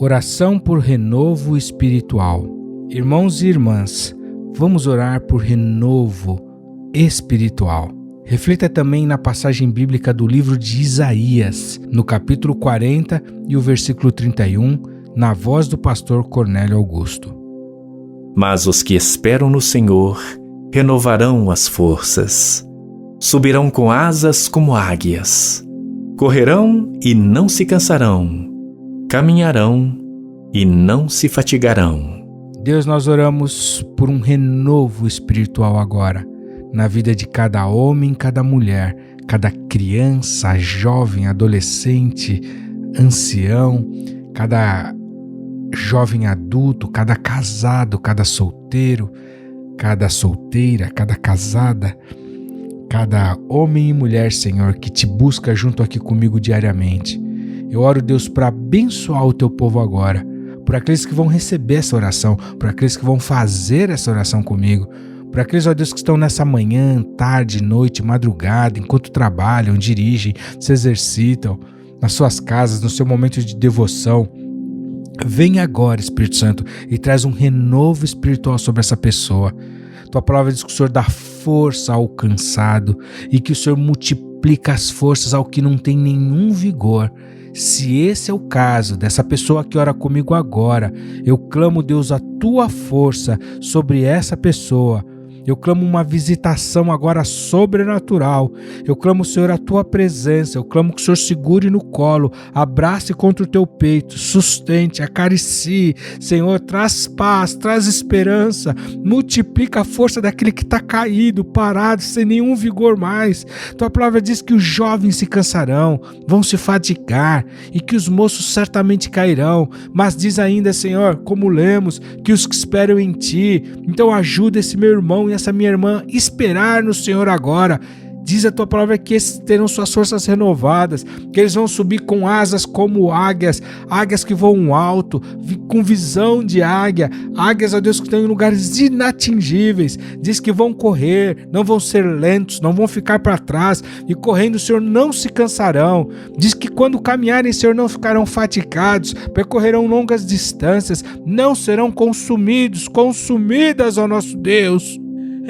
Oração por renovo espiritual. Irmãos e irmãs, vamos orar por renovo espiritual. Reflita também na passagem bíblica do livro de Isaías, no capítulo 40 e o versículo 31, na voz do pastor Cornélio Augusto. Mas os que esperam no Senhor renovarão as forças. Subirão com asas como águias. Correrão e não se cansarão. Caminharão e não se fatigarão. Deus, nós oramos por um renovo espiritual agora, na vida de cada homem, cada mulher, cada criança, jovem, adolescente, ancião, cada jovem adulto, cada casado, cada solteiro, cada solteira, cada casada, cada homem e mulher, Senhor, que te busca junto aqui comigo diariamente. Eu oro, Deus, para abençoar o teu povo agora, por aqueles que vão receber essa oração, por aqueles que vão fazer essa oração comigo, por aqueles, ó Deus, que estão nessa manhã, tarde, noite, madrugada, enquanto trabalham, dirigem, se exercitam, nas suas casas, no seu momento de devoção. Vem agora, Espírito Santo, e traz um renovo espiritual sobre essa pessoa. Tua palavra diz que o Senhor dá força ao cansado e que o Senhor multiplica as forças ao que não tem nenhum vigor. Se esse é o caso dessa pessoa que ora comigo agora, eu clamo, Deus, a tua força sobre essa pessoa. Eu clamo uma visitação agora sobrenatural. Eu clamo, Senhor, a tua presença. Eu clamo que o Senhor segure no colo, abrace contra o teu peito, sustente, acaricie. Senhor, traz paz, traz esperança, multiplica a força daquele que está caído, parado, sem nenhum vigor mais. Tua palavra diz que os jovens se cansarão, vão se fadigar e que os moços certamente cairão. Mas diz ainda, Senhor, como lemos, que os que esperam em ti. Então ajuda esse meu irmão e essa minha irmã esperar no Senhor agora. Diz a tua palavra que esses terão suas forças renovadas, que eles vão subir com asas como águias, águias que voam alto, com visão de águia, águias, ó Deus, que estão em lugares inatingíveis. Diz que vão correr, não vão ser lentos, não vão ficar para trás, e correndo, Senhor, não se cansarão. Diz que quando caminharem, Senhor, não ficarão fatigados, percorrerão longas distâncias, não serão consumidas, ó nosso Deus.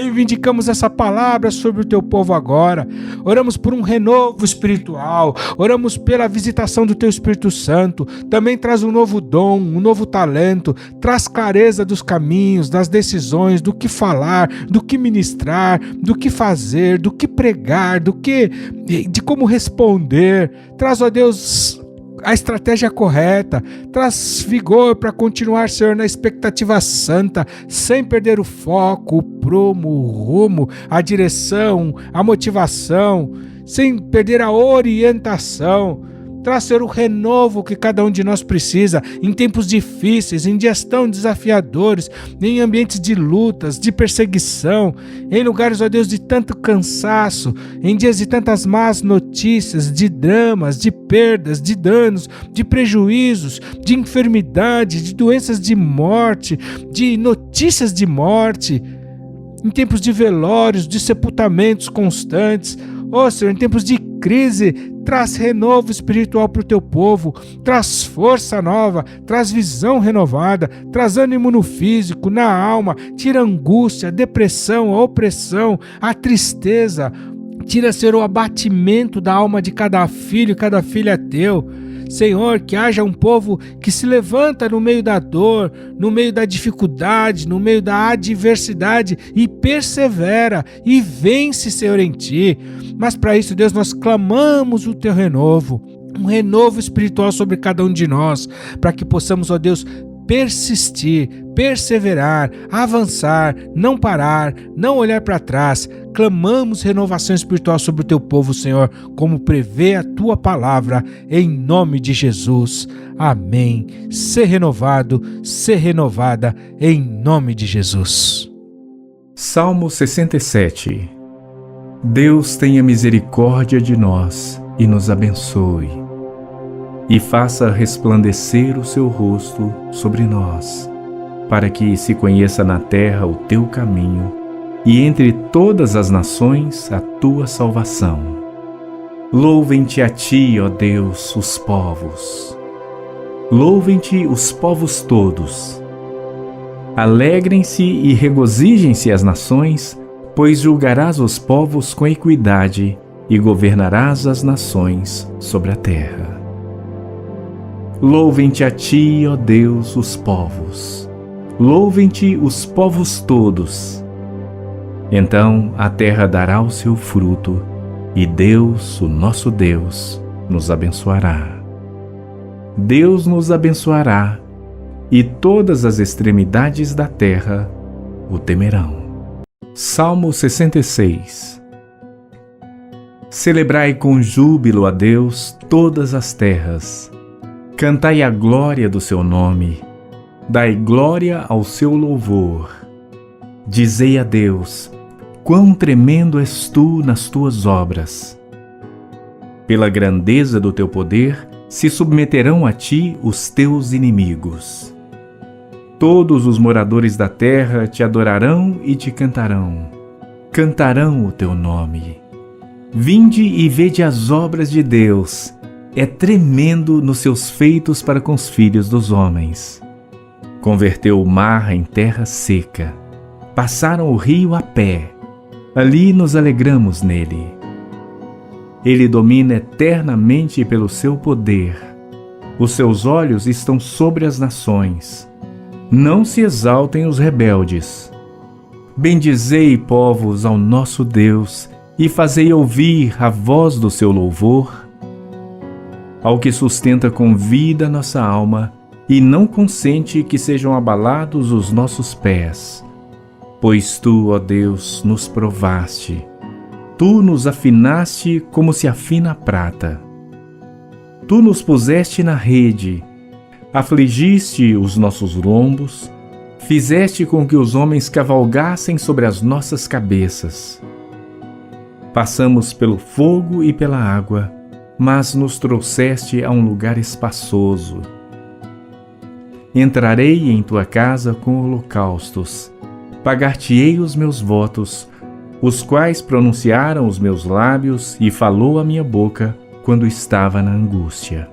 Reivindicamos essa palavra sobre o teu povo agora. Oramos por um renovo espiritual. Oramos pela visitação do teu Espírito Santo. Também traz um novo dom, um novo talento. Traz clareza dos caminhos, das decisões, do que falar, do que ministrar, do que fazer, do que pregar, de como responder. Traz, ó Deus, a estratégia correta, traz vigor para continuar, Senhor, na expectativa santa, sem perder o foco, o prumo, o rumo, a direção, a motivação, sem perder a orientação. Traz, Senhor, o renovo que cada um de nós precisa em tempos difíceis, em dias tão desafiadores, em ambientes de lutas, de perseguição, em lugares, ó Deus, de tanto cansaço, em dias de tantas más notícias, de dramas, de perdas, de danos, de prejuízos, de enfermidade, de doenças de morte, de notícias de morte, em tempos de velórios, de sepultamentos constantes. Ó Senhor, em tempos de crise, traz renovo espiritual para o teu povo, traz força nova, traz visão renovada, traz ânimo no físico, na alma, tira a angústia, a depressão, a opressão, a tristeza, tira, Senhor, o abatimento da alma de cada filho e cada filha teu. Senhor, que haja um povo que se levanta no meio da dor, no meio da dificuldade, no meio da adversidade e persevera e vence, Senhor, em Ti. Mas para isso, Deus, nós clamamos o Teu renovo, um renovo espiritual sobre cada um de nós, para que possamos, ó Deus, persistir, perseverar, avançar, não parar, não olhar para trás. Clamamos renovação espiritual sobre o teu povo, Senhor, como prevê a tua palavra, em nome de Jesus. Amém. Ser renovado, ser renovada, em nome de Jesus. Salmo 67. Deus tenha misericórdia de nós e nos abençoe, e faça resplandecer o seu rosto sobre nós, para que se conheça na terra o teu caminho, e entre todas as nações a tua salvação. Louvem-te a ti, ó Deus, os povos. Louvem-te os povos todos. Alegrem-se e regozijem-se as nações, pois julgarás os povos com equidade e governarás as nações sobre a terra. Louvem-te a ti, ó Deus, os povos. Louvem-te os povos todos. Então a terra dará o seu fruto, e Deus, o nosso Deus, nos abençoará. Deus nos abençoará, e todas as extremidades da terra o temerão. Salmo 66. Celebrai com júbilo a Deus todas as terras. Cantai a glória do seu nome. Dai glória ao seu louvor. Dizei a Deus: quão tremendo és tu nas tuas obras! Pela grandeza do teu poder, se submeterão a ti os teus inimigos. Todos os moradores da terra te adorarão e te cantarão. Cantarão o teu nome. Vinde e vede as obras de Deus. É tremendo nos seus feitos para com os filhos dos homens. Converteu o mar em terra seca. Passaram o rio a pé. Ali nos alegramos nele. Ele domina eternamente pelo seu poder. Os seus olhos estão sobre as nações. Não se exaltem os rebeldes. Bendizei, povos, ao nosso Deus, e fazei ouvir a voz do seu louvor. Ao que sustenta com vida nossa alma, e não consente que sejam abalados os nossos pés. Pois tu, ó Deus, nos provaste. Tu nos afinaste como se afina a prata. Tu nos puseste na rede, afligiste os nossos lombos, fizeste com que os homens cavalgassem sobre as nossas cabeças. Passamos pelo fogo e pela água, mas nos trouxeste a um lugar espaçoso. Entrarei em tua casa com holocaustos, pagar-te-ei os meus votos, os quais pronunciaram os meus lábios e falou a minha boca quando estava na angústia.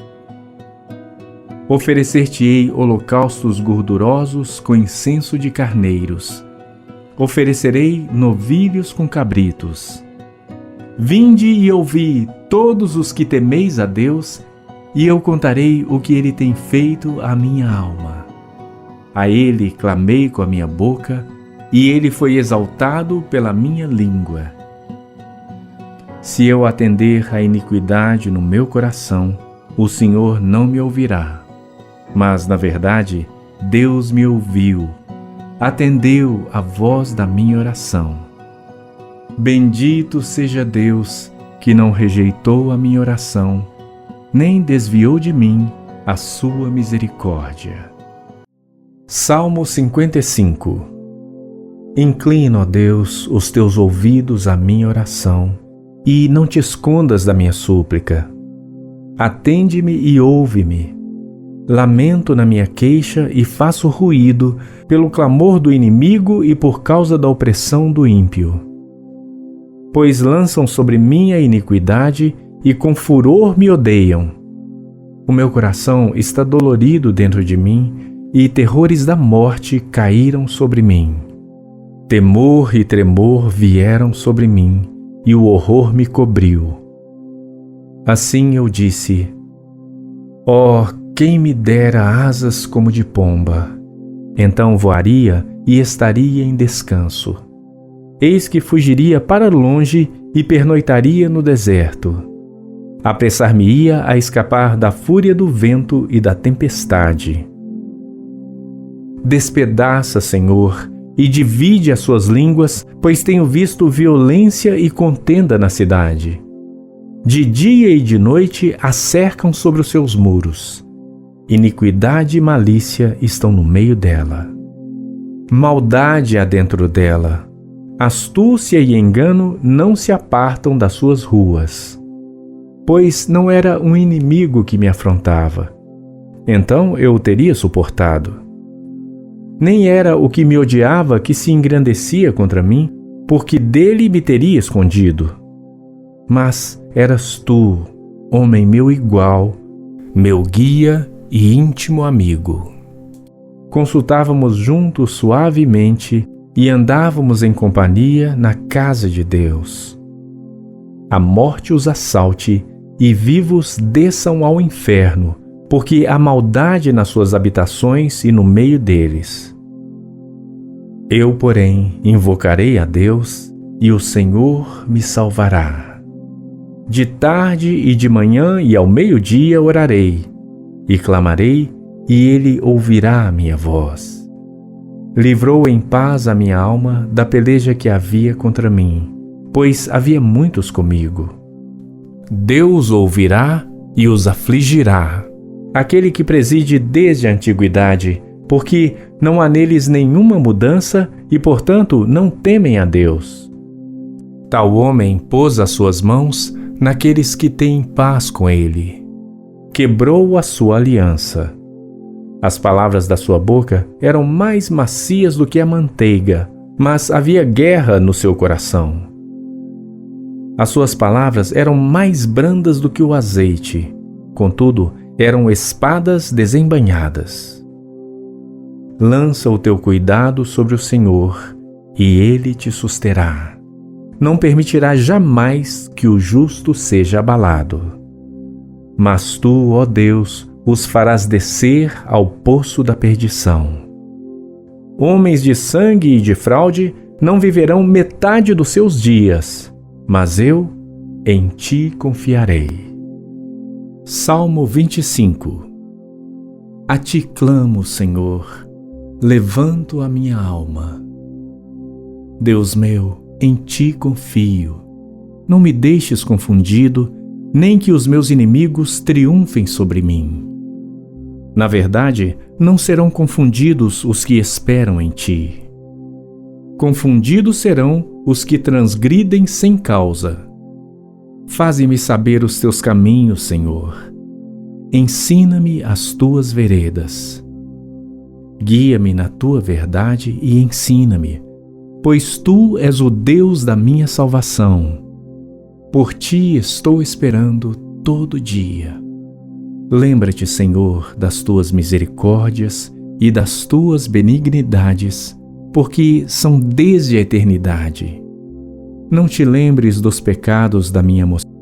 Oferecer-te-ei holocaustos gordurosos com incenso de carneiros. Oferecerei novilhos com cabritos. Vinde e ouvi, todos os que temeis a Deus, e eu contarei o que ele tem feito à minha alma. A ele clamei com a minha boca, e ele foi exaltado pela minha língua. Se eu atender à iniquidade no meu coração, o Senhor não me ouvirá. Mas, na verdade, Deus me ouviu, atendeu à voz da minha oração. Bendito seja Deus, que não rejeitou a minha oração, nem desviou de mim a sua misericórdia. Salmo 55. Inclina, ó Deus, os teus ouvidos à minha oração, e não te escondas da minha súplica. Atende-me e ouve-me. Lamento na minha queixa e faço ruído pelo clamor do inimigo e por causa da opressão do ímpio. Pois lançam sobre mim a iniquidade e com furor me odeiam. O meu coração está dolorido dentro de mim e terrores da morte caíram sobre mim. Temor e tremor vieram sobre mim, e o horror me cobriu. Assim eu disse: ó, quem me dera asas como de pomba! Então voaria e estaria em descanso. Eis que fugiria para longe e pernoitaria no deserto. Apressar-me-ia a escapar da fúria do vento e da tempestade. Despedaça, Senhor, e divide as suas línguas, pois tenho visto violência e contenda na cidade. De dia e de noite a cercam sobre os seus muros. Iniquidade e malícia estão no meio dela. Maldade há dentro dela. Astúcia e engano não se apartam das suas ruas. Pois não era um inimigo que me afrontava. Então eu o teria suportado. Nem era o que me odiava que se engrandecia contra mim, porque dele me teria escondido. Mas eras tu, homem meu igual, meu guia e íntimo amigo. Consultávamos juntos suavemente e andávamos em companhia na casa de Deus. A morte os assalte e vivos desçam ao inferno, porque há maldade nas suas habitações e no meio deles. Eu, porém, invocarei a Deus, e o Senhor me salvará. De tarde e de manhã e ao meio-dia orarei, e clamarei, e ele ouvirá a minha voz. Livrou em paz a minha alma da peleja que havia contra mim, pois havia muitos comigo. Deus ouvirá e os afligirá, aquele que preside desde a antiguidade, porque não há neles nenhuma mudança e, portanto, não temem a Deus. Tal homem pôs as suas mãos naqueles que têm paz com ele. Quebrou a sua aliança. As palavras da sua boca eram mais macias do que a manteiga, mas havia guerra no seu coração. As suas palavras eram mais brandas do que o azeite, contudo, eram espadas desembainhadas. Lança o teu cuidado sobre o Senhor, e Ele te susterá. Não permitirá jamais que o justo seja abalado. Mas tu, ó Deus, os farás descer ao poço da perdição. Homens de sangue e de fraude não viverão metade dos seus dias, mas eu em ti confiarei. Salmo 25. A ti clamo, Senhor, levanto a minha alma. Deus meu, em ti confio. Não me deixes confundido, nem que os meus inimigos triunfem sobre mim. Na verdade, não serão confundidos os que esperam em ti. Confundidos serão os que transgridem sem causa. Faze-me saber os teus caminhos, Senhor. Ensina-me as tuas veredas. Guia-me na tua verdade e ensina-me, pois tu és o Deus da minha salvação. Por ti estou esperando todo dia. Lembra-te, Senhor, das tuas misericórdias e das tuas benignidades, porque são desde a eternidade. Não te lembres dos pecados da minha mocidade.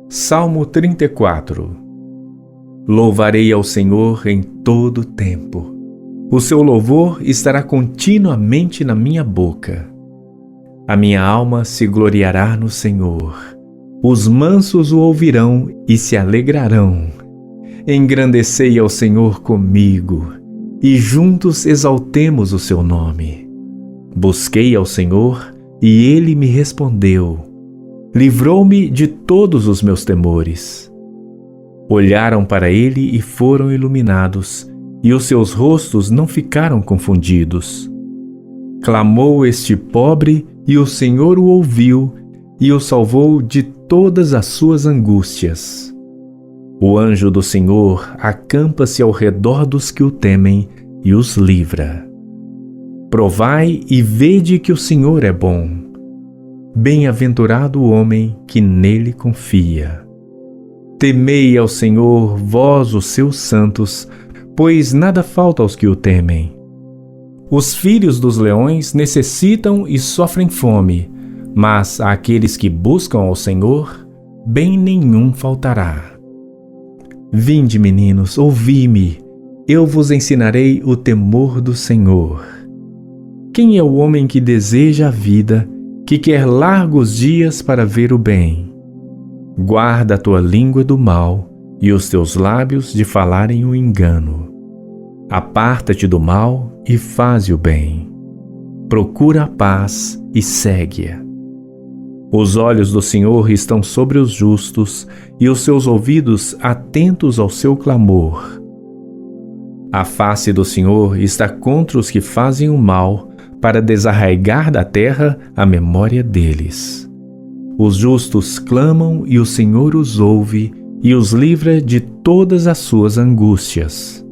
Salmo 34. Louvarei ao Senhor em todo o tempo. O seu louvor estará continuamente na minha boca. A minha alma se gloriará no Senhor. Os mansos o ouvirão e se alegrarão. Engrandecei ao Senhor comigo, e juntos exaltemos o seu nome. Busquei ao Senhor e ele me respondeu. Livrou-me de todos os meus temores. Olharam para ele e foram iluminados, e os seus rostos não ficaram confundidos. Clamou este pobre, e o Senhor o ouviu, e o salvou de todas as suas angústias. O anjo do Senhor acampa-se ao redor dos que o temem e os livra. Provai e vede que o Senhor é bom. Bem-aventurado o homem que nele confia. Temei ao Senhor, vós os seus santos, pois nada falta aos que o temem. Os filhos dos leões necessitam e sofrem fome, mas àqueles que buscam ao Senhor, bem nenhum faltará. Vinde, meninos, ouvi-me, eu vos ensinarei o temor do Senhor. Quem é o homem que deseja a vida, que quer largos dias para ver o bem? Guarda a tua língua do mal e os teus lábios de falarem o engano. Aparta-te do mal e faze o bem. Procura a paz e segue-a. Os olhos do Senhor estão sobre os justos e os seus ouvidos atentos ao seu clamor. A face do Senhor está contra os que fazem o mal, para desarraigar da terra a memória deles. Os justos clamam e o Senhor os ouve e os livra de todas as suas angústias.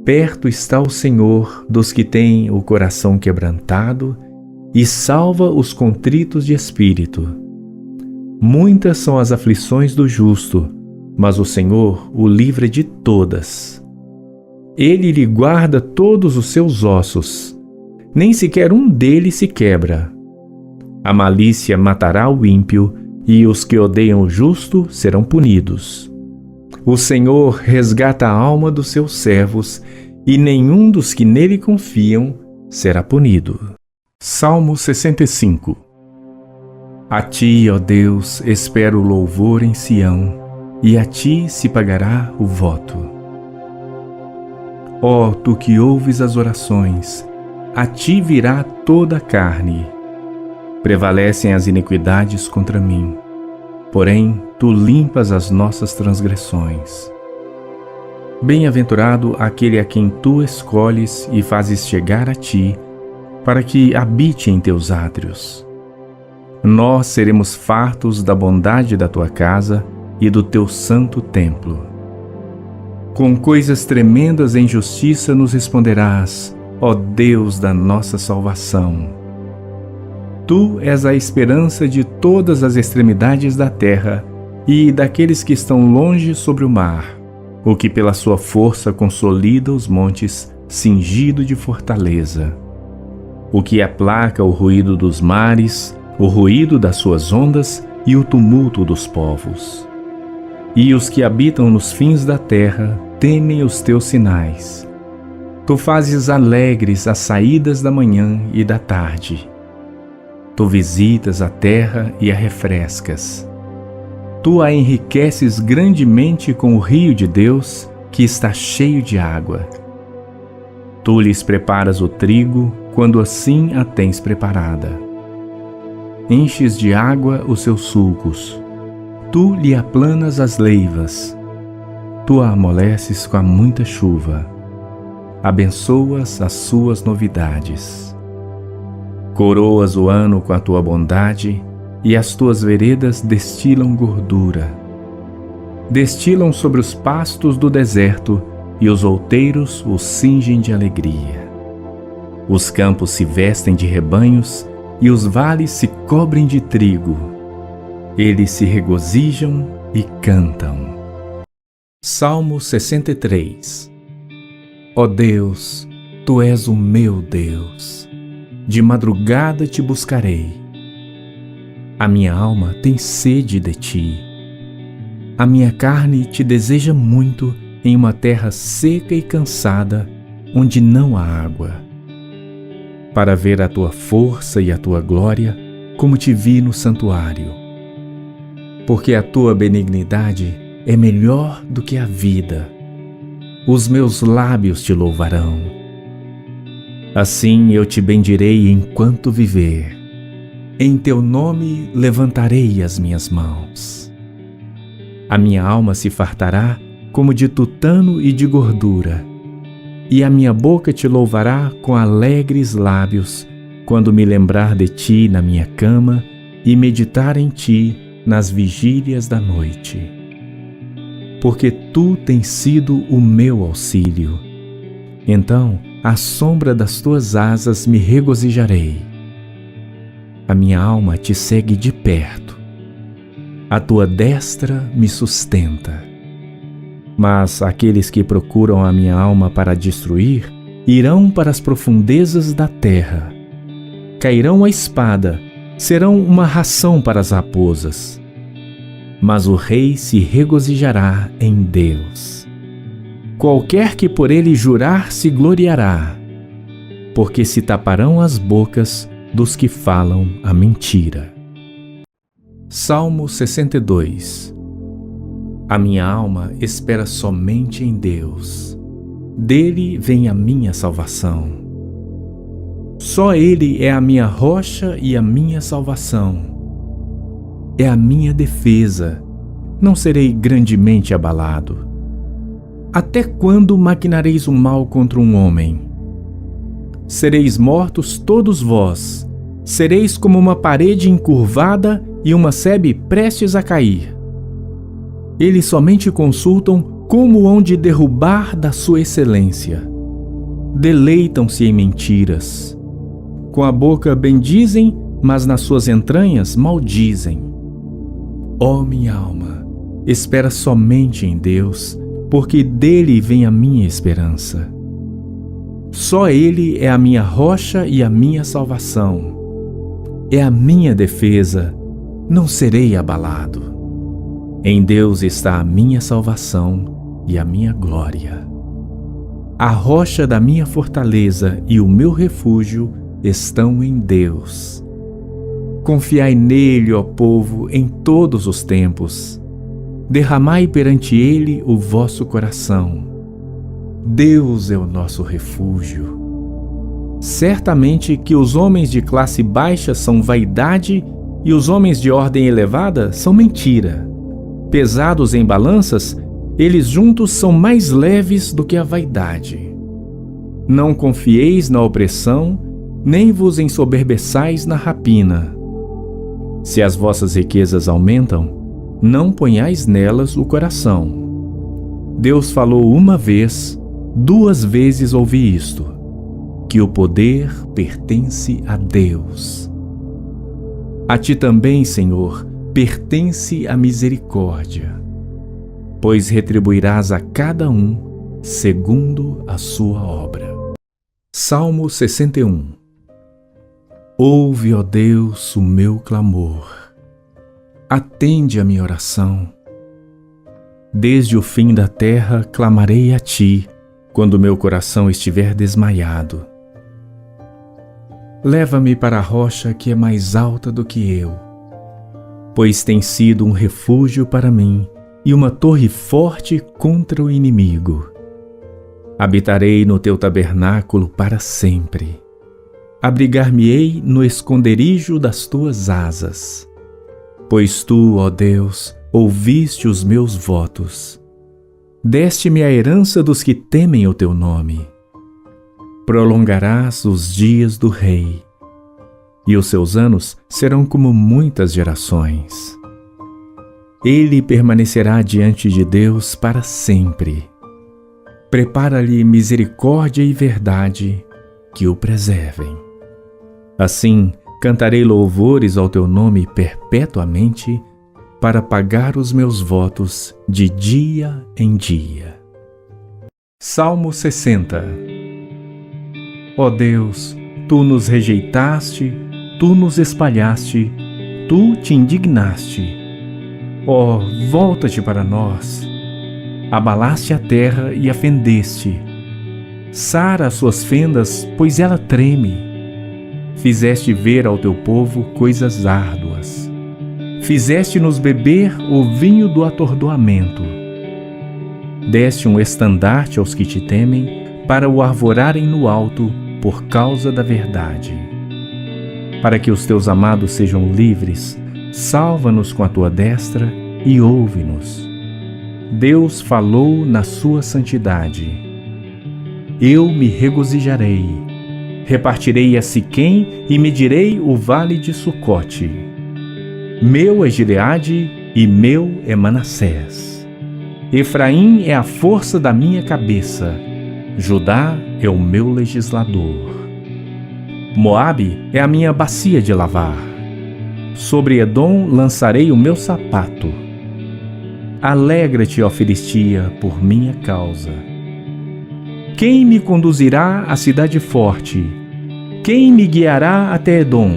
Perto está o Senhor dos que têm o coração quebrantado e salva os contritos de espírito. Muitas são as aflições do justo, mas o Senhor o livra de todas. Ele lhe guarda todos os seus ossos, nem sequer um deles se quebra. A malícia matará o ímpio, e os que odeiam o justo serão punidos. O Senhor resgata a alma dos seus servos, e nenhum dos que nele confiam será punido. Salmo 65. A ti, ó Deus, espero louvor em Sião, e a ti se pagará o voto. Ó, tu que ouves as orações, a ti virá toda a carne. Prevalecem as iniquidades contra mim, porém tu limpas as nossas transgressões. Bem-aventurado aquele a quem tu escolhes e fazes chegar a ti, para que habite em teus átrios. Nós seremos fartos da bondade da tua casa e do teu santo templo. Com coisas tremendas em justiça nos responderás, ó Deus da nossa salvação. Tu és a esperança de todas as extremidades da terra e daqueles que estão longe sobre o mar, o que pela sua força consolida os montes, cingido de fortaleza. O que aplaca o ruído dos mares, o ruído das suas ondas e o tumulto dos povos. E os que habitam nos fins da terra temem os teus sinais. Tu fazes alegres as saídas da manhã e da tarde. Tu visitas a terra e a refrescas. Tu a enriqueces grandemente com o rio de Deus, que está cheio de água. Tu lhes preparas o trigo, quando assim a tens preparada. Enches de água os seus sulcos. Tu lhe aplanas as leivas. Tu a amoleces com a muita chuva. Abençoas as suas novidades. Coroas o ano com a tua bondade, e as tuas veredas destilam gordura. Destilam sobre os pastos do deserto, e os outeiros os cingem de alegria. Os campos se vestem de rebanhos, e os vales se cobrem de trigo. Eles se regozijam e cantam. Salmo 63. Ó Deus, tu és o meu Deus. De madrugada te buscarei. A minha alma tem sede de ti. A minha carne te deseja muito em uma terra seca e cansada, onde não há água. Para ver a tua força e a tua glória, como te vi no santuário. Porque a tua benignidade é melhor do que a vida. os meus lábios te louvarão. Assim eu te bendirei enquanto viver. Em teu nome levantarei as minhas mãos. A minha alma se fartará como de tutano e de gordura, e a minha boca te louvará com alegres lábios, quando me lembrar de ti na minha cama e meditar em ti nas vigílias da noite. Porque tu tens sido o meu auxílio. Então, à sombra das tuas asas me regozijarei. A minha alma te segue de perto. A tua destra me sustenta. Mas aqueles que procuram a minha alma para destruir irão para as profundezas da terra. Cairão a espada, serão uma ração para as raposas. Mas o rei se regozijará em Deus. Qualquer que por ele jurar se gloriará, porque se taparão as bocas dos que falam a mentira. Salmo 62. A minha alma espera somente em Deus. Dele vem a minha salvação. Só Ele é a minha rocha e a minha salvação. É a minha defesa. Não serei grandemente abalado. Até quando maquinareis o mal contra um homem? Sereis mortos todos vós. Sereis como uma parede encurvada e uma sebe prestes a cair. Eles somente consultam como hão de derrubar da sua excelência. Deleitam-se em mentiras. Com a boca bendizem, mas nas suas entranhas maldizem. Ó minha alma, espera somente em Deus, porque dele vem a minha esperança. Só Ele é a minha rocha e a minha salvação. É a minha defesa, não serei abalado. Em Deus está a minha salvação e a minha glória. A rocha da minha fortaleza e o meu refúgio estão em Deus. Confiai nele, ó povo, em todos os tempos. Derramai perante ele o vosso coração. Deus é o nosso refúgio. Certamente que os homens de classe baixa são vaidade e os homens de ordem elevada são mentira. Pesados em balanças, eles juntos são mais leves do que a vaidade. Não confieis na opressão, nem vos ensoberbeçais na rapina. Se as vossas riquezas aumentam, não ponhais nelas o coração. Deus falou uma vez, 2 vezes ouvi isto, que o poder pertence a Deus. A ti também, Senhor, pertence a misericórdia, pois retribuirás a cada um segundo a sua obra. Salmo 61. Ouve, ó Deus, o meu clamor. Atende a minha oração. Desde o fim da terra clamarei a ti, quando meu coração estiver desmaiado. Leva-me para a rocha que é mais alta do que eu, pois tem sido um refúgio para mim e uma torre forte contra o inimigo. Habitarei no teu tabernáculo para sempre. Abrigar-me-ei no esconderijo das tuas asas. Pois tu, ó Deus, ouviste os meus votos. Deste-me a herança dos que temem o teu nome. Prolongarás os dias do rei, e os seus anos serão como muitas gerações. Ele permanecerá diante de Deus para sempre. Prepara-lhe misericórdia e verdade que o preservem. Assim, cantarei louvores ao teu nome perpetuamente, para pagar os meus votos de dia em dia. Salmo 60. Ó Deus, tu nos rejeitaste, tu nos espalhaste, tu te indignaste. Ó, volta-te para nós. Abalaste a terra e a fendeste. Sara as suas fendas, pois ela treme. Fizeste ver ao teu povo coisas árduas. Fizeste-nos beber o vinho do atordoamento. deste um estandarte aos que te temem, para o arvorarem no alto por causa da verdade. Para que os teus amados sejam livres, salva-nos com a tua destra e ouve-nos. Deus falou na sua santidade. Eu me regozijarei, repartirei a Siquém e medirei o vale de Sucote. Meu é Gileade e meu é Manassés. Efraim é a força da minha cabeça, Judá é o meu legislador. Moabe é a minha bacia de lavar. Sobre Edom lançarei o meu sapato. Alegra-te, ó Filistia, por minha causa. Quem me conduzirá à cidade forte? Quem me guiará até Edom?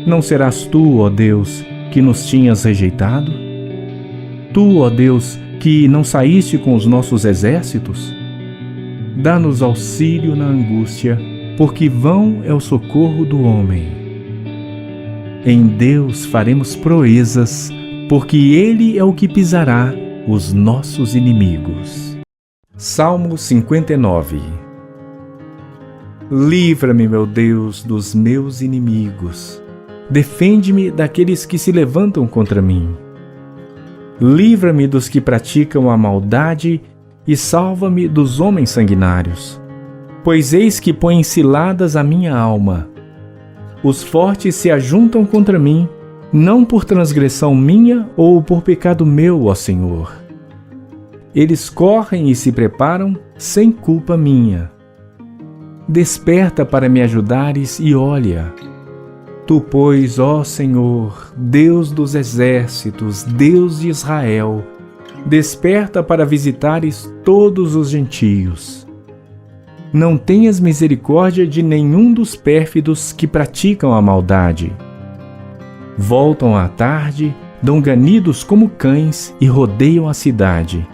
Não serás tu, ó Deus, que nos tinhas rejeitado? Tu, ó Deus, que não saíste com os nossos exércitos? Dá-nos auxílio na angústia, porque vão é o socorro do homem. Em Deus faremos proezas, porque Ele é o que pisará os nossos inimigos. Salmo 59. Livra-me, meu Deus, dos meus inimigos. Defende-me daqueles que se levantam contra mim. Livra-me dos que praticam a maldade e salva-me dos homens sanguinários. Pois eis que põem ciladas a minha alma. Os fortes se ajuntam contra mim, não por transgressão minha ou por pecado meu, ó Senhor. Eles correm e se preparam sem culpa minha. Desperta para me ajudares e olha. Tu, pois, ó Senhor, Deus dos exércitos, Deus de Israel, desperta para visitares todos os gentios. Não tenhas misericórdia de nenhum dos pérfidos que praticam a maldade. Voltam à tarde, dão ganidos como cães e rodeiam a cidade.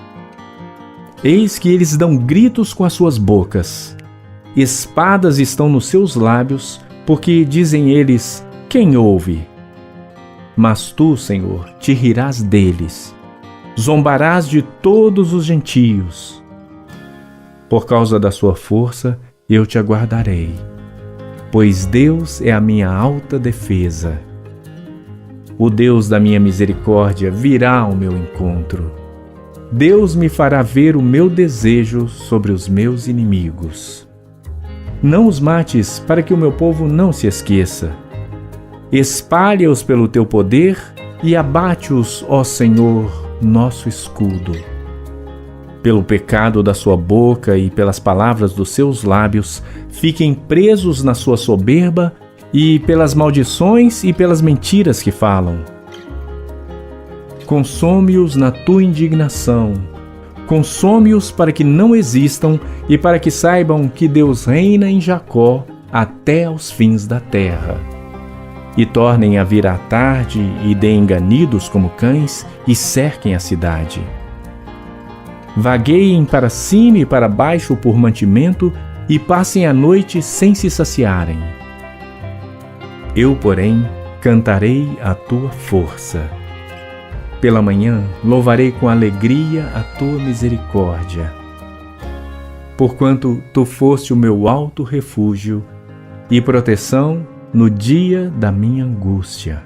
Eis que eles dão gritos com as suas bocas. Espadas estão nos seus lábios, porque dizem eles: quem ouve? Mas tu, Senhor, te rirás deles. Zombarás de todos os gentios. Por causa da sua força, eu te aguardarei, pois Deus é a minha alta defesa. O Deus da minha misericórdia virá ao meu encontro. Deus me fará ver o meu desejo sobre os meus inimigos. Não os mates, para que o meu povo não se esqueça. Espalha-os pelo teu poder e abate-os, ó Senhor, nosso escudo. Pelo pecado da sua boca e pelas palavras dos seus lábios, fiquem presos na sua soberba e pelas maldições e pelas mentiras que falam. Consome-os na tua indignação. Consome-os para que não existam e para que saibam que Deus reina em Jacó até aos fins da terra. E tornem a vir à tarde e deem ganidos como cães e cerquem a cidade. Vagueiem para cima e para baixo por mantimento e passem a noite sem se saciarem. Eu, porém, cantarei a tua força. Pela manhã louvarei com alegria a tua misericórdia. Porquanto tu foste o meu alto refúgio e proteção no dia da minha angústia.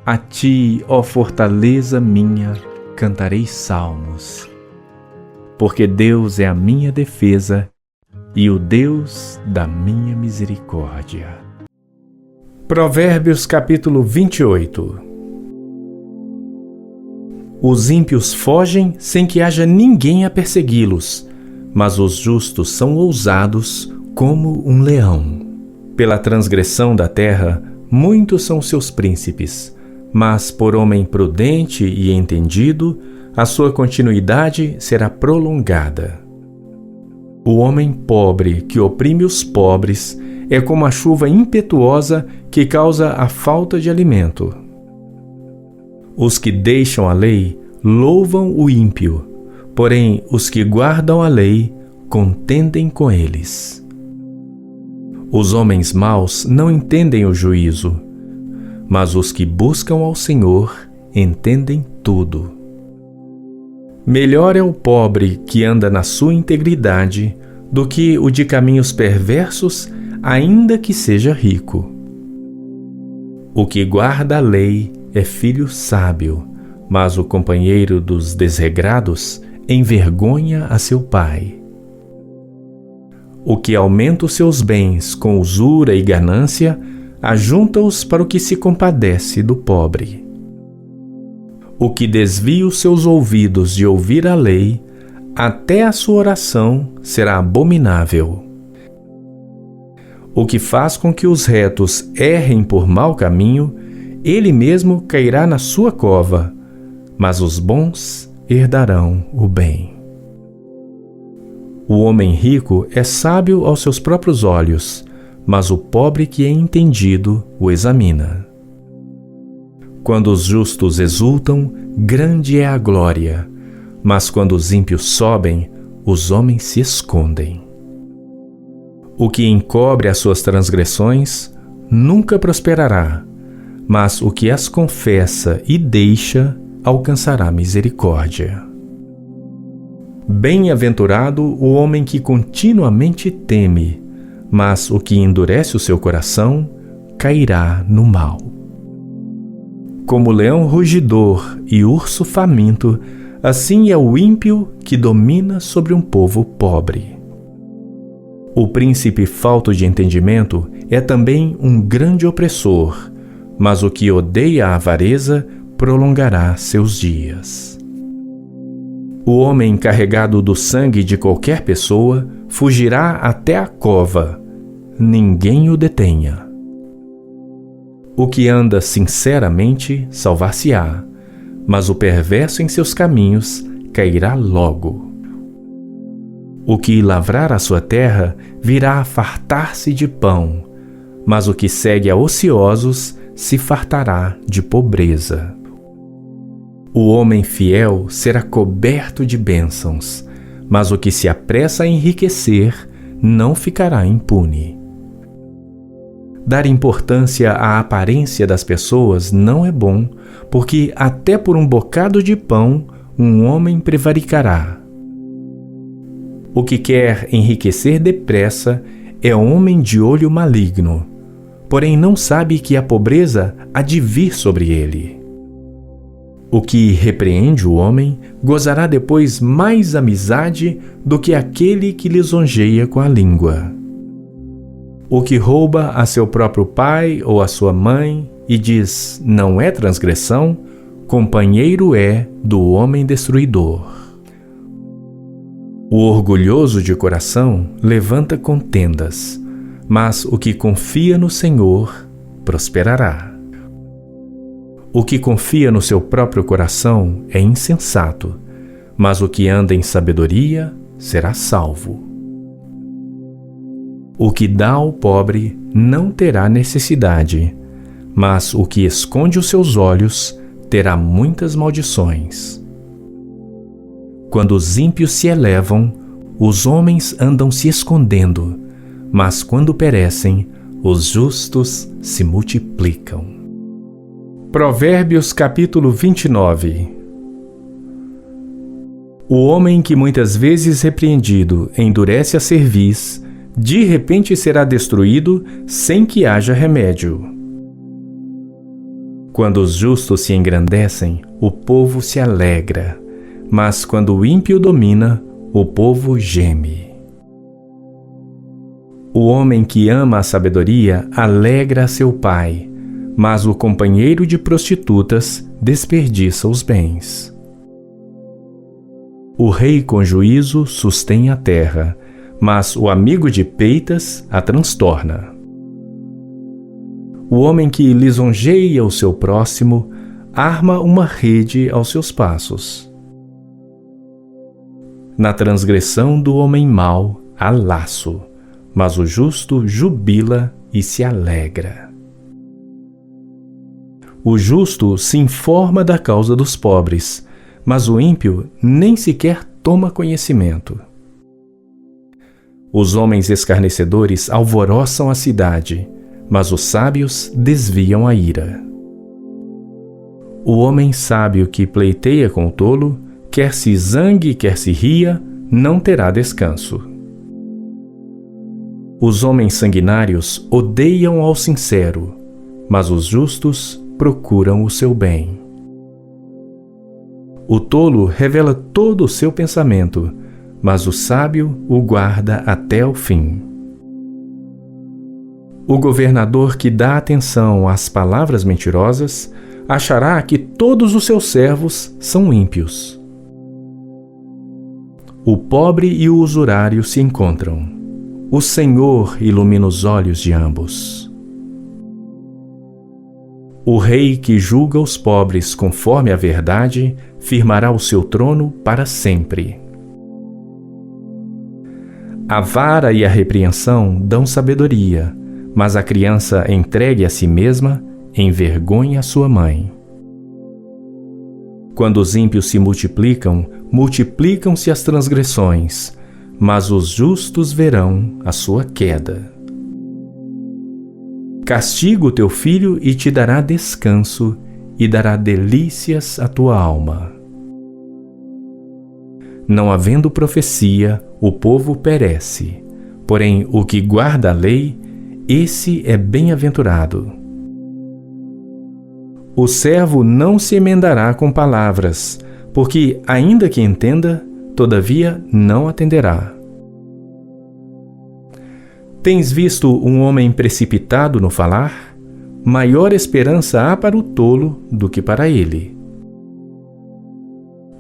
A ti, ó fortaleza minha, cantarei salmos. Porque Deus é a minha defesa e o Deus da minha misericórdia. Provérbios capítulo 28. Os ímpios fogem sem que haja ninguém a persegui-los, mas os justos são ousados como um leão. Pela transgressão da terra, muitos são seus príncipes, mas por homem prudente e entendido, a sua continuidade será prolongada. O homem pobre que oprime os pobres é como a chuva impetuosa que causa a falta de alimento. Os que deixam a lei louvam o ímpio, porém os que guardam a lei contendem com eles. Os homens maus não entendem o juízo, mas os que buscam ao Senhor entendem tudo. Melhor é o pobre que anda na sua integridade do que o de caminhos perversos, ainda que seja rico. O que guarda a lei é filho sábio, mas o companheiro dos desregrados envergonha a seu pai. O que aumenta os seus bens com usura e ganância, ajunta-os para o que se compadece do pobre. O que desvia os seus ouvidos de ouvir a lei, até a sua oração será abominável. O que faz com que os retos errem por mau caminho, ele mesmo cairá na sua cova, mas os bons herdarão o bem. O homem rico é sábio aos seus próprios olhos, mas o pobre que é entendido o examina. Quando os justos exultam, grande é a glória, mas quando os ímpios sobem, os homens se escondem. O que encobre as suas transgressões nunca prosperará, mas o que as confessa e deixa alcançará misericórdia. Bem-aventurado o homem que continuamente teme, mas o que endurece o seu coração cairá no mal. Como leão rugidor e urso faminto, assim é o ímpio que domina sobre um povo pobre. O príncipe falto de entendimento é também um grande opressor, mas o que odeia a avareza prolongará seus dias. O homem carregado do sangue de qualquer pessoa fugirá até a cova, ninguém o detenha. O que anda sinceramente salvar-se-á, mas o perverso em seus caminhos cairá logo. O que lavrar a sua terra virá a fartar-se de pão, mas o que segue a ociosos se fartará de pobreza. O homem fiel será coberto de bênçãos, mas o que se apressa a enriquecer não ficará impune. Dar importância à aparência das pessoas não é bom, porque até por um bocado de pão um homem prevaricará. O que quer enriquecer depressa é homem de olho maligno, porém não sabe que a pobreza há de vir sobre ele. O que repreende o homem gozará depois mais amizade do que aquele que lisonjeia com a língua. O que rouba a seu próprio pai ou a sua mãe e diz não é transgressão, companheiro é do homem destruidor. O orgulhoso de coração levanta contendas, mas o que confia no Senhor prosperará. O que confia no seu próprio coração é insensato, mas o que anda em sabedoria será salvo. O que dá ao pobre não terá necessidade, mas o que esconde os seus olhos terá muitas maldições. Quando os ímpios se elevam, os homens andam se escondendo, mas quando perecem, os justos se multiplicam. Provérbios capítulo 29. O homem que muitas vezes repreendido endurece a cerviz, de repente será destruído sem que haja remédio. Quando os justos se engrandecem, o povo se alegra, mas quando o ímpio domina, o povo geme. O homem que ama a sabedoria alegra a seu pai, mas o companheiro de prostitutas desperdiça os bens. O rei com juízo sustém a terra, mas o amigo de peitas a transtorna. O homem que lisonjeia o seu próximo arma uma rede aos seus passos. Na transgressão do homem mau há laço, mas o justo jubila e se alegra. O justo se informa da causa dos pobres, mas o ímpio nem sequer toma conhecimento. Os homens escarnecedores alvoroçam a cidade, mas os sábios desviam a ira. O homem sábio que pleiteia com o tolo quer se zangue, quer se ria, não terá descanso. Os homens sanguinários odeiam ao sincero, mas os justos procuram o seu bem. O tolo revela todo o seu pensamento, mas o sábio o guarda até o fim. O governador que dá atenção às palavras mentirosas achará que todos os seus servos são ímpios. O pobre e o usurário se encontram. O Senhor ilumina os olhos de ambos. O rei que julga os pobres conforme a verdade firmará o seu trono para sempre. A vara e a repreensão dão sabedoria, mas a criança entregue a si mesma envergonha sua mãe. Quando os ímpios se multiplicam, multiplicam-se as transgressões, mas os justos verão a sua queda. Castiga o teu filho e te dará descanso, e dará delícias à tua alma. Não havendo profecia, o povo perece, porém o que guarda a lei, esse é bem-aventurado. O servo não se emendará com palavras, porque, ainda que entenda, todavia não atenderá. Tens visto um homem precipitado no falar? Maior esperança há para o tolo do que para ele.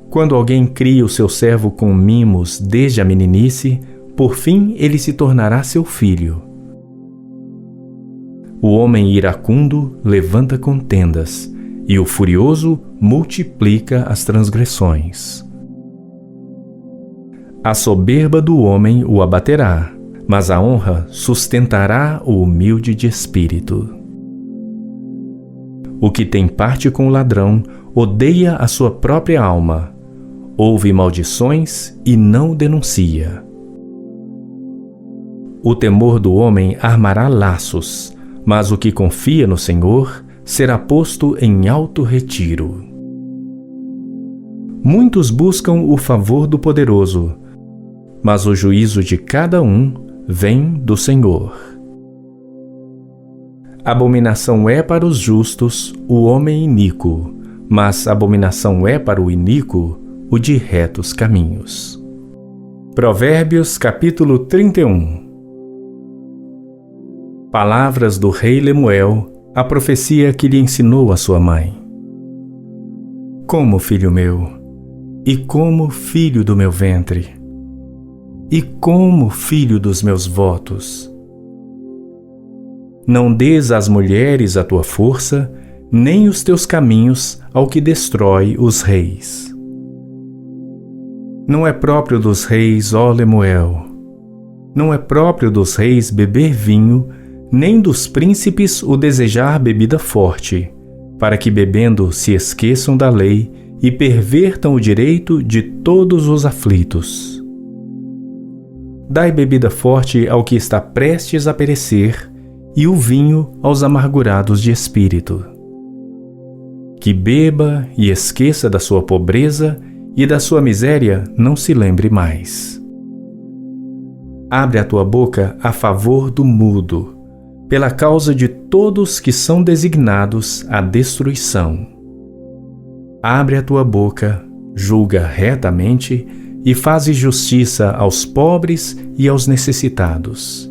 Quando alguém cria o seu servo com mimos desde a meninice, por fim ele se tornará seu filho. O homem iracundo levanta contendas, e o furioso multiplica as transgressões. A soberba do homem o abaterá, mas a honra sustentará o humilde de espírito. O que tem parte com o ladrão odeia a sua própria alma, ouve maldições e não denuncia. O temor do homem armará laços, mas o que confia no Senhor será posto em alto retiro. Muitos buscam o favor do poderoso, mas o juízo de cada um vem do Senhor. Abominação é para os justos o homem iníquo, mas abominação é para o iníquo o de retos caminhos. Provérbios capítulo 31. Palavras do rei Lemuel, a profecia que lhe ensinou a sua mãe. Como filho meu, e como filho do meu ventre, e como filho dos meus votos. Não dês às mulheres a tua força, nem os teus caminhos ao que destrói os reis. Não é próprio dos reis, ó Lemuel, não é próprio dos reis beber vinho, nem dos príncipes o desejar bebida forte, para que bebendo se esqueçam da lei e pervertam o direito de todos os aflitos. Dai bebida forte ao que está prestes a perecer, e o vinho aos amargurados de espírito. Que beba e esqueça da sua pobreza, e da sua miséria não se lembre mais. Abre a tua boca a favor do mudo, pela causa de todos que são designados à destruição. Abre a tua boca, julga retamente e faze justiça aos pobres e aos necessitados.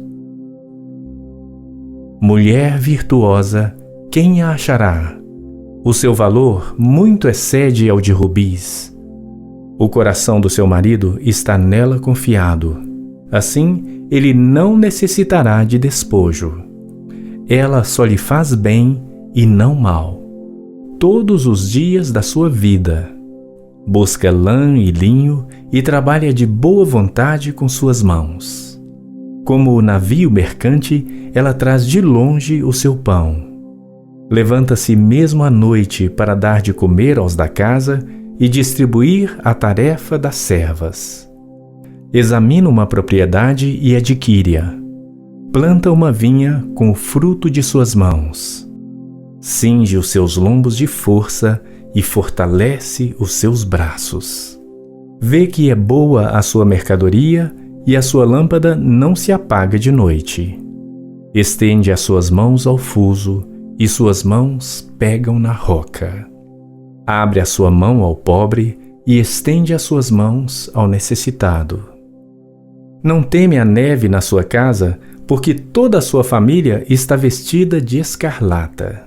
Mulher virtuosa, quem a achará? O seu valor muito excede ao de rubis. O coração do seu marido está nela confiado. Assim, ele não necessitará de despojo. Ela só lhe faz bem e não mal, todos os dias da sua vida. Busca lã e linho e trabalha de boa vontade com suas mãos. Como o navio mercante, ela traz de longe o seu pão. Levanta-se mesmo à noite para dar de comer aos da casa e distribuir a tarefa das servas. Examina uma propriedade e adquire-a. Planta uma vinha com o fruto de suas mãos. Cinge os seus lombos de força e fortalece os seus braços. Vê que é boa a sua mercadoria e a sua lâmpada não se apaga de noite. Estende as suas mãos ao fuso e suas mãos pegam na roca. Abre a sua mão ao pobre e estende as suas mãos ao necessitado. Não teme a neve na sua casa, porque toda a sua família está vestida de escarlata.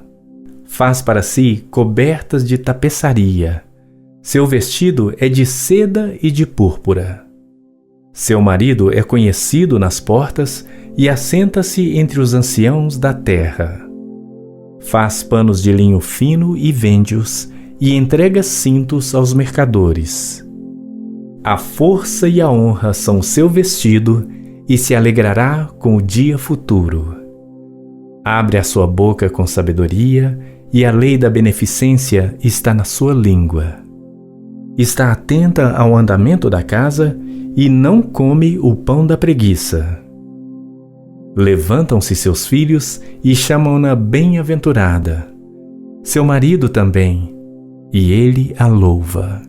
Faz para si cobertas de tapeçaria. Seu vestido é de seda e de púrpura. Seu marido é conhecido nas portas e assenta-se entre os anciãos da terra. Faz panos de linho fino e vende-os, e entrega cintos aos mercadores. A força e a honra são seu vestido, e se alegrará com o dia futuro. Abre a sua boca com sabedoria, e a lei da beneficência está na sua língua. Está atenta ao andamento da casa, e não come o pão da preguiça. Levantam-se seus filhos e chamam-na bem-aventurada. Seu marido também, e ele a louva.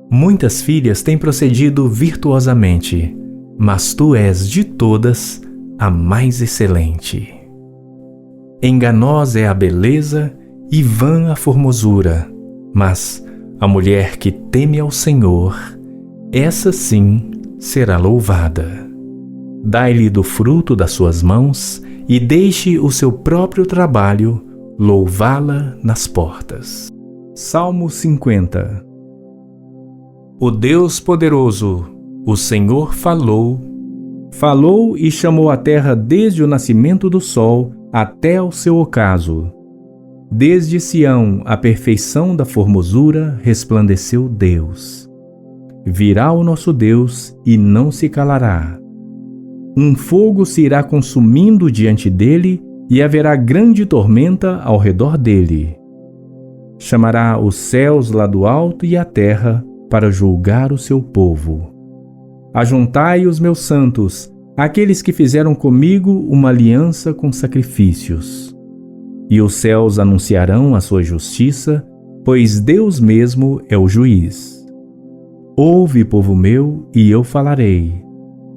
Muitas filhas têm procedido virtuosamente, mas tu és de todas a mais excelente. Enganosa é a beleza e vã a formosura, mas a mulher que teme ao Senhor, essa sim será louvada. Dai-lhe do fruto das suas mãos e deixe o seu próprio trabalho louvá-la nas portas. Salmo 50. O Deus poderoso, o Senhor falou e chamou a terra desde o nascimento do sol até o seu ocaso. Desde Sião, a perfeição da formosura, resplandeceu Deus. Virá o nosso Deus e não se calará. Um fogo se irá consumindo diante dele e haverá grande tormenta ao redor dele. Chamará os céus lá do alto e a terra para julgar o seu povo. Ajuntai os meus santos, aqueles que fizeram comigo uma aliança com sacrifícios. E os céus anunciarão a sua justiça, pois Deus mesmo é o juiz. Ouve, povo meu, e eu falarei.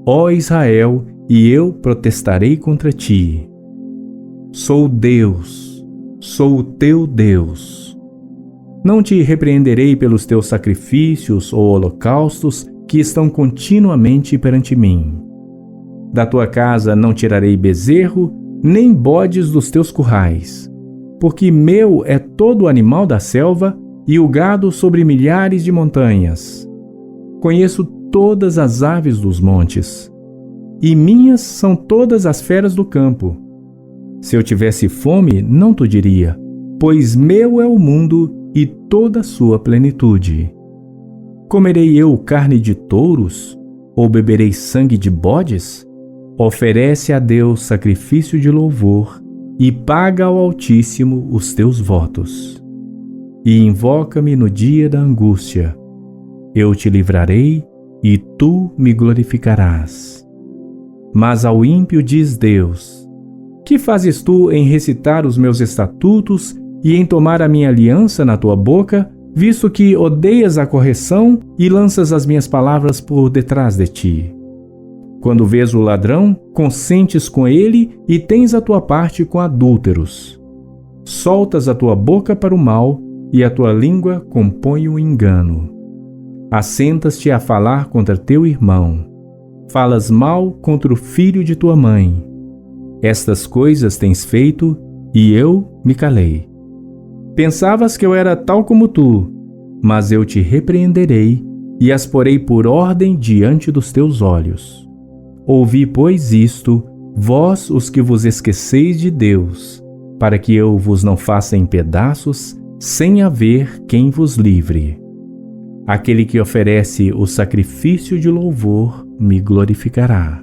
Ó Israel, e eu protestarei contra ti. Sou Deus, sou o teu Deus. Não te repreenderei pelos teus sacrifícios ou holocaustos que estão continuamente perante mim. Da tua casa não tirarei bezerro, nem bodes dos teus currais, porque meu é todo o animal da selva e o gado sobre milhares de montanhas. Conheço todas as aves dos montes, e minhas são todas as feras do campo. Se eu tivesse fome, não te diria, pois meu é o mundo e toda a sua plenitude. Comerei eu carne de touros, ou beberei sangue de bodes? Oferece a Deus sacrifício de louvor e paga ao Altíssimo os teus votos. E invoca-me no dia da angústia. Eu te livrarei e tu me glorificarás. Mas ao ímpio diz Deus: que fazes tu em recitar os meus estatutos e em tomar a minha aliança na tua boca, visto que odeias a correção e lanças as minhas palavras por detrás de ti? Quando vês o ladrão, consentes com ele e tens a tua parte com adúlteros. Soltas a tua boca para o mal e a tua língua compõe o engano. Assentas-te a falar contra teu irmão. Falas mal contra o filho de tua mãe. Estas coisas tens feito e eu me calei. Pensavas que eu era tal como tu, mas eu te repreenderei e as porei por ordem diante dos teus olhos. Ouvi, pois, isto, vós os que vos esqueceis de Deus, para que eu vos não faça em pedaços, sem haver quem vos livre. Aquele que oferece o sacrifício de louvor me glorificará,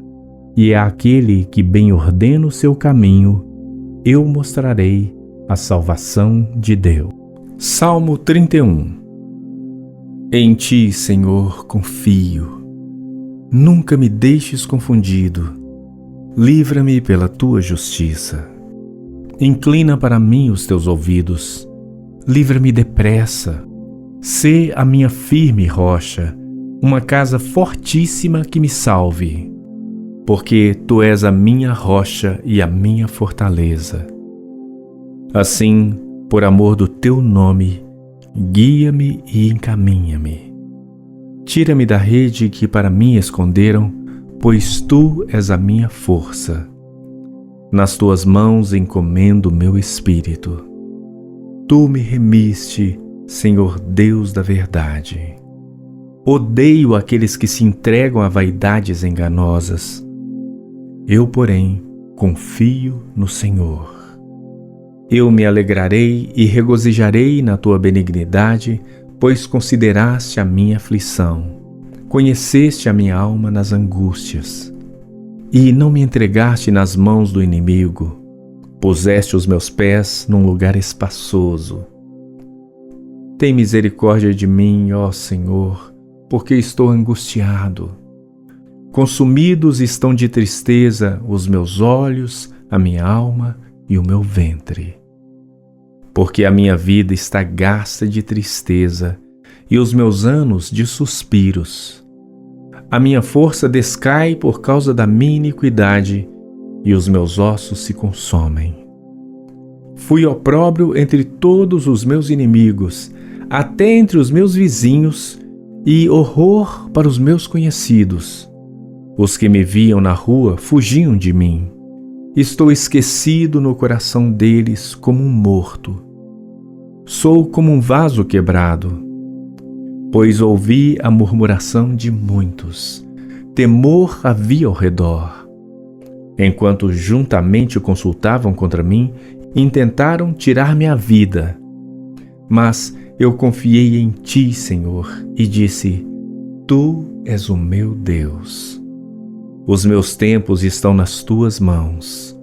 e a aquele que bem ordena o seu caminho, eu mostrarei a salvação de Deus. Salmo 31. Em ti, Senhor, confio. Nunca me deixes confundido. Livra-me pela tua justiça. Inclina para mim os teus ouvidos. Livra-me depressa. Sê a minha firme rocha, uma casa fortíssima que me salve, porque Tu és a minha rocha e a minha fortaleza. Assim, por amor do Teu nome, guia-me e encaminha-me. Tira-me da rede que para mim esconderam, pois Tu és a minha força. Nas Tuas mãos encomendo o meu espírito. Tu me remiste, Senhor Deus da verdade. Odeio aqueles que se entregam a vaidades enganosas. Eu, porém, confio no Senhor. Eu me alegrarei e regozijarei na Tua benignidade, pois consideraste a minha aflição. Conheceste a minha alma nas angústias. E não me entregaste nas mãos do inimigo. Puseste os meus pés num lugar espaçoso. Tem misericórdia de mim, ó Senhor, porque estou angustiado. Consumidos estão de tristeza os meus olhos, a minha alma e o meu ventre. Porque a minha vida está gasta de tristeza e os meus anos de suspiros. A minha força descai por causa da minha iniquidade e os meus ossos se consomem. Fui opróbrio entre todos os meus inimigos, até entre os meus vizinhos, e horror para os meus conhecidos. Os que me viam na rua fugiam de mim. Estou esquecido no coração deles como um morto. Sou como um vaso quebrado, pois ouvi a murmuração de muitos. Temor havia ao redor. Enquanto juntamente consultavam contra mim, intentaram tirar-me a vida. Mas eu confiei em Ti, Senhor, e disse: Tu és o meu Deus. Os meus tempos estão nas Tuas mãos.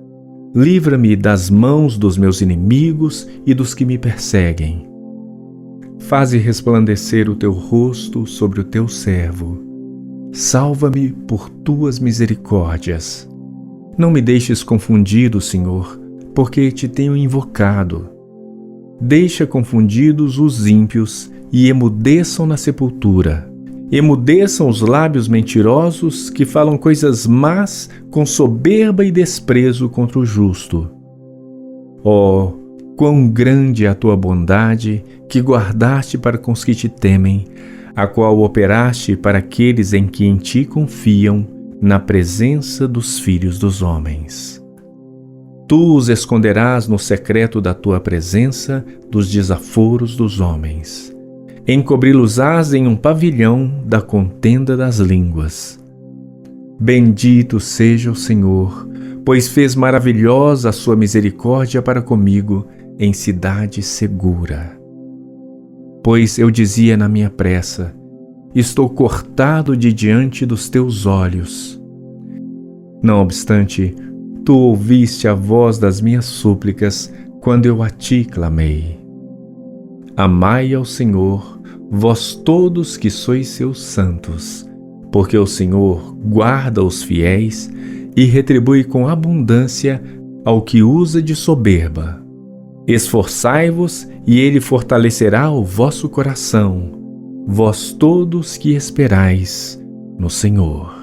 Livra-me das mãos dos meus inimigos e dos que me perseguem. Faze resplandecer o Teu rosto sobre o Teu servo. Salva-me por Tuas misericórdias. Não me deixes confundido, Senhor, porque Te tenho invocado. Deixa confundidos os ímpios e emudeçam na sepultura. Emudeçam os lábios mentirosos que falam coisas más com soberba e desprezo contra o justo. Oh, quão grande é a Tua bondade que guardaste para com os que Te temem, a qual operaste para aqueles em que em Ti confiam, na presença dos filhos dos homens. Tu os esconderás no secreto da Tua presença dos desaforos dos homens. Encobri-los-ás em um pavilhão da contenda das línguas. Bendito seja o Senhor, pois fez maravilhosa a Sua misericórdia para comigo em cidade segura. Pois eu dizia na minha pressa: estou cortado de diante dos Teus olhos. Não obstante, Tu ouviste a voz das minhas súplicas quando eu a Ti clamei. Amai ao Senhor, vós todos que sois seus santos, porque o Senhor guarda os fiéis e retribui com abundância ao que usa de soberba. Esforçai-vos e Ele fortalecerá o vosso coração, vós todos que esperais no Senhor.